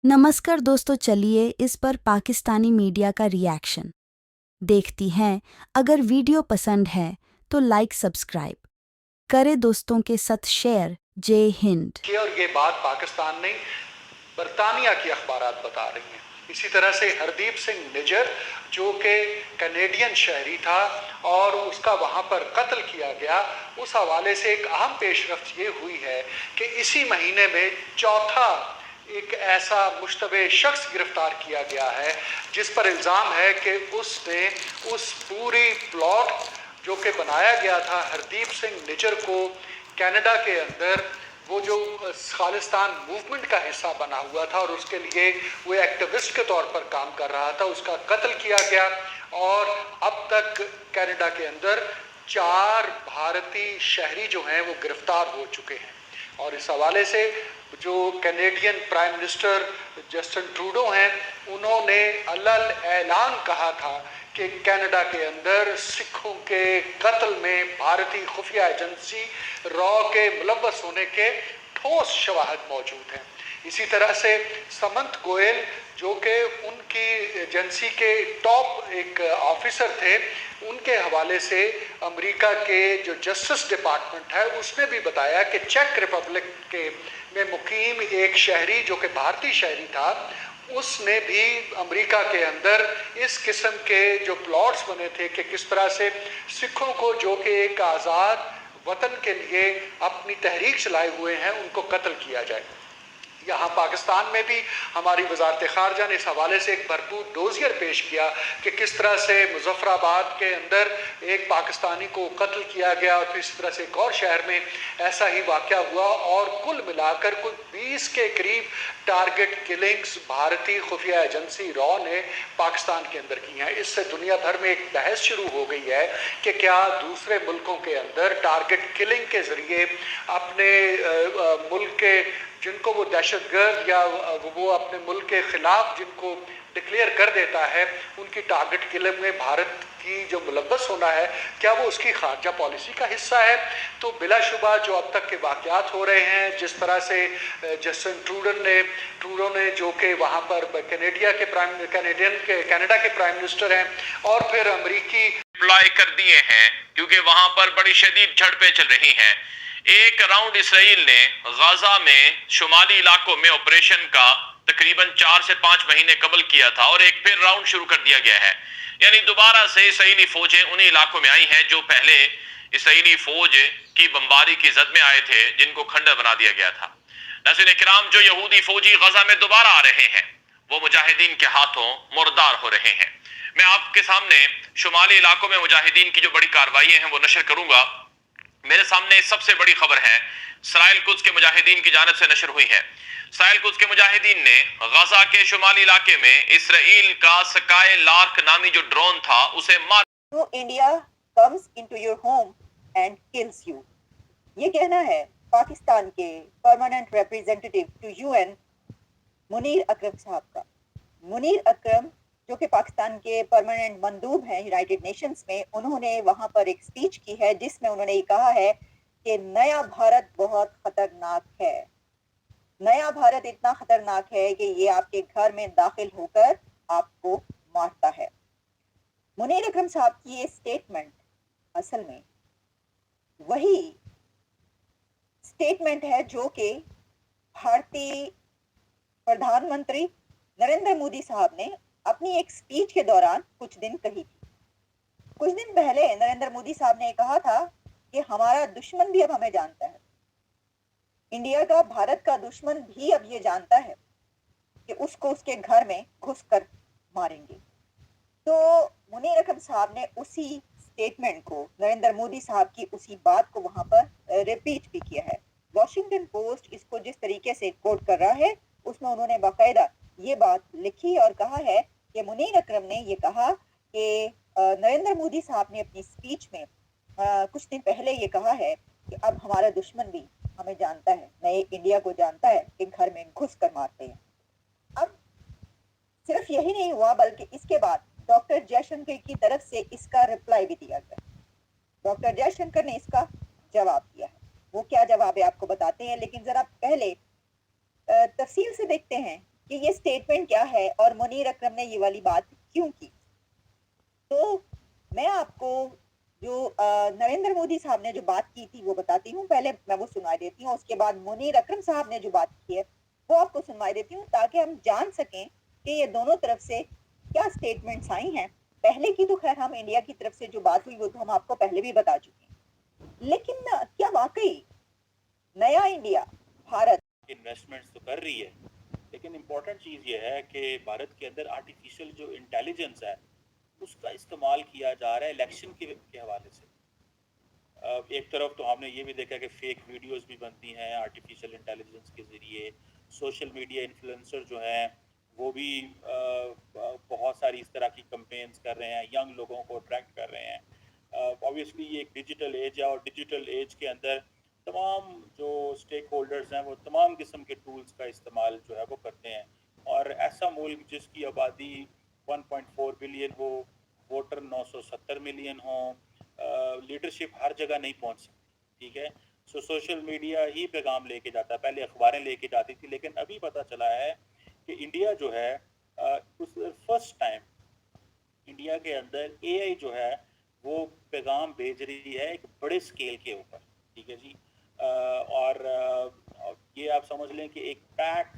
नमस्कार दोस्तों, चलिए इस पर पाकिस्तानी मीडिया का रिएक्शन देखती हैं। अगर वीडियो पसंद है तो लाइक सब्सक्राइब करें, दोस्तों के साथ शेयर। जय हिंद। और ये बात पाकिस्तान नहीं बरतानिया की अखबारात बता रही हैं। इसी तरह से हरदीप सिंह निजर जो कि कैनेडियन शहरी था और उसका वहाँ पर कत्ल किया गया, उस हवाले से एक अहम पेशरफ्त ये हुई है कि इसी महीने में चौथा एक ऐसा मुश्तबे शख्स गिरफ्तार किया गया है जिस पर इल्ज़ाम है कि उसने उस पूरी प्लॉट जो कि बनाया गया था हरदीप सिंह निजर को कनाडा के अंदर, वो जो खालिस्तान मूवमेंट का हिस्सा बना हुआ था और उसके लिए वो एक्टिविस्ट के तौर पर काम कर रहा था, उसका कत्ल किया गया। और अब तक कनाडा के अंदर 4 भारतीय शहरी जो हैं वो गिरफ्तार हो चुके हैं। और इस हवाले से जो Canadian prime minister Justin Trudeau हैं, उन्होंने अलल ऐलान कहा था कि कनाडा के अंदर सिखों के कत्ल में भारतीय खुफिया एजेंसी रॉ के मुलव्वस होने के ठोस शवाहद मौजूद हैं। इसी तरह से समंत गोयल जो कि उनकी एजेंसी के टॉप एक ऑफिसर थे, उनके हवाले से अमेरिका के जो जस्टिस डिपार्टमेंट है उसने भी बताया कि चेक रिपब्लिक के में मुकीम एक शहरी जो कि भारतीय शहरी था, उसने भी अमेरिका के अंदर इस किस्म के जो प्लॉट्स बने थे कि किस तरह से सिखों को जो कि एक आज़ाद वतन के लिए अपनी तहरीक चलाए हुए हैं उनको कत्ल किया जाए। यहाँ पाकिस्तान में भी हमारी वजारत ख़ारजा ने इस हवाले से एक भरपूर डोजियर पेश किया कि किस तरह से मुजफ्फराबाद के अंदर एक पाकिस्तानी को कत्ल किया गया और फिर इस तरह से एक और शहर में ऐसा ही वाक़या हुआ। और कुल मिलाकर कुल 20 के करीब टारगेट किलिंग्स भारतीय खुफिया एजेंसी रॉ ने पाकिस्तान के अंदर की हैं। इससे दुनिया भर में एक बहस शुरू हो गई है कि क्या दूसरे मुल्कों के अंदर टारगेट किलिंग के ज़रिए अपने मुल्क के जिनको वो दहशतगर्द या वो अपने मुल्क के ख़िलाफ़ जिनको डिक्लेयर कर देता है, उनकी टारगेट किलिंग में भारत की जो मुलव्वस होना है, क्या वो उसकी खारजा पॉलिसी का हिस्सा है? तो बिलाशुबा जो अब तक के वाक़यात हो रहे हैं, जिस तरह से जस्टिन ट्रूडो ने जो कि वहाँ पर कनाडा के प्राइम मिनिस्टर हैं और फिर अमरीकी अप्लाई कर दिए हैं क्योंकि वहाँ पर बड़ी शदीद झड़पें चल रही हैं। एक राउंड इसराइल ने गाजा में शुमाली इलाकों में ऑपरेशन का तकरीबन 4 से 5 महीने कबल किया था और एक फिर राउंड शुरू कर दिया गया है। यानी दोबारा से इसराइली फौजें उन्हीं इलाकों में आई हैं जो पहले इसराइली फौज की बमबारी की जद में आए थे, जिनको खंडर बना दिया गया था। नाज़रीन किराम, जो यहूदी फौजी गजा में दोबारा आ रहे हैं वो मुजाहिदीन के हाथों मुर्दार हो रहे हैं। मैं आपके सामने शुमाली इलाकों में मुजाहिदीन की जो बड़ी कार्रवाई हैं वो नशर करूंगा। मेरे सामने सबसे बड़ी खबर है इसराइल कुद्स के मुजाहिदीन की जानिब से नशर हुई है। इसराइल कुद्स के मुजाहिदीन ने गजा के शुमाली इलाके में इसराइल का स्काई लार्क नामी जो ड्रोन था उसे मार। तो India comes into your home and kills you, ये कहना है पाकिस्तान के permanent representative to UN Munir Akram साहब का। मुनीर अकरम जो कि पाकिस्तान के परमानेंट मंदूब हैं यूनाइटेड नेशंस में, उन्होंने वहां पर एक स्पीच की है जिसमें उन्होंने ये कहा है कि नया भारत बहुत खतरनाक है। नया भारत इतना खतरनाक है कि ये आपके घर में दाखिल होकर आपको मारता है। मुनीर अकरम साहब की ये स्टेटमेंट असल में वही स्टेटमेंट है जो कि भारतीय प्रधानमंत्री नरेंद्र मोदी साहब ने अपनी एक स्पीच के दौरान कुछ दिन कही थी। कुछ दिन पहले नरेंद्र मोदी साहब ने कहा था कि हमारा दुश्मन भी अब हमें जानता है, इंडिया का, भारत का दुश्मन भी अब ये जानता है कि उसको उसके घर में घुस कर मारेंगे। तो मुनीर अकरम साहब ने उसी स्टेटमेंट को, नरेंद्र मोदी साहब की उसी बात को वहां पर रिपीट भी किया है। वॉशिंगटन पोस्ट इसको जिस तरीके से कोट कर रहा है उसमें उन्होंने बाकायदा ये बात लिखी और कहा है कि मुनीर अकरम ने ये कहा कि नरेंद्र मोदी साहब ने अपनी स्पीच में कुछ दिन पहले ये कहा है कि अब हमारा दुश्मन भी हमें जानता है, नए इंडिया को जानता है कि घर में घुस कर मारते हैं। अब सिर्फ यही नहीं हुआ बल्कि इसके बाद डॉक्टर जयशंकर की तरफ से इसका रिप्लाई भी दिया गया। डॉक्टर जयशंकर ने इसका जवाब दिया है। वो क्या जवाब है आपको बताते हैं, लेकिन जरा पहले तफसील से देखते हैं کہ یہ اسٹیٹمنٹ کیا ہے اور منیر اکرم نے یہ والی بات کیوں کی. تو میں آپ کو جو نریندر مودی صاحب نے جو بات کی تھی وہ بتاتی ہوں. پہلے میں وہ سنوائی دیتی ہوں, اس کے بعد منیر اکرم صاحب نے جو بات کی ہے وہ آپ کو سنوائی دیتی ہوں, تاکہ ہم جان سکیں کہ یہ دونوں طرف سے کیا اسٹیٹمنٹس آئی ہیں. پہلے کی تو خیر ہم انڈیا کی طرف سے جو بات ہوئی وہ تو ہم آپ کو پہلے بھی بتا چکے ہیں, لیکن کیا واقعی نیا انڈیا بھارت انویسٹمنٹس تو کر رہی ہے, لیکن امپورٹنٹ چیز یہ ہے کہ بھارت کے اندر آرٹیفیشیل جو انٹیلیجنس ہے اس کا استعمال کیا جا رہا ہے الیکشن کے حوالے سے. ایک طرف تو ہم نے یہ بھی دیکھا کہ فیک ویڈیوز بھی بنتی ہیں آرٹیفیشیل انٹیلیجنس کے ذریعے. سوشل میڈیا انفلوئنسر جو ہیں وہ بھی بہت ساری اس طرح کی کمپینز کر رہے ہیں, ینگ لوگوں کو اٹریکٹ کر رہے ہیں. obviously یہ ایک ڈیجیٹل ایج ہے, اور ڈیجیٹل ایج کے اندر تمام جو اسٹیک ہولڈرز ہیں وہ تمام قسم کے ٹولز کا استعمال جو ہے وہ کرتے ہیں. اور ایسا ملک جس کی آبادی 1.4 بلین ہو, ووٹر 970 ملین ہوں, لیڈرشپ ہر جگہ نہیں پہنچ سکتی. ٹھیک ہے, سوشل میڈیا ہی پیغام لے کے جاتا ہے. پہلے اخباریں لے کے جاتی تھی, لیکن ابھی پتہ چلا ہے کہ انڈیا جو ہے فرسٹ ٹائم انڈیا کے اندر اے آئی جو ہے وہ پیغام بھیج رہی ہے ایک بڑے سکیل کے اوپر. ٹھیک ہے جی, اور یہ آپ سمجھ لیں کہ ایک پیک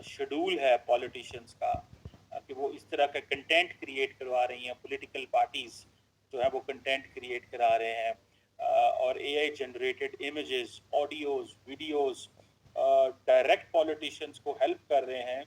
شیڈول ہے پولیٹیشینز کا کہ وہ اس طرح کا کنٹینٹ کریٹ کروا رہی ہیں. پولیٹیکل پارٹیز جو ہے وہ کنٹینٹ کریٹ کرا رہے ہیں, اور A I generated images, audios, videos direct politicians کو ہیلپ کر رہے ہیں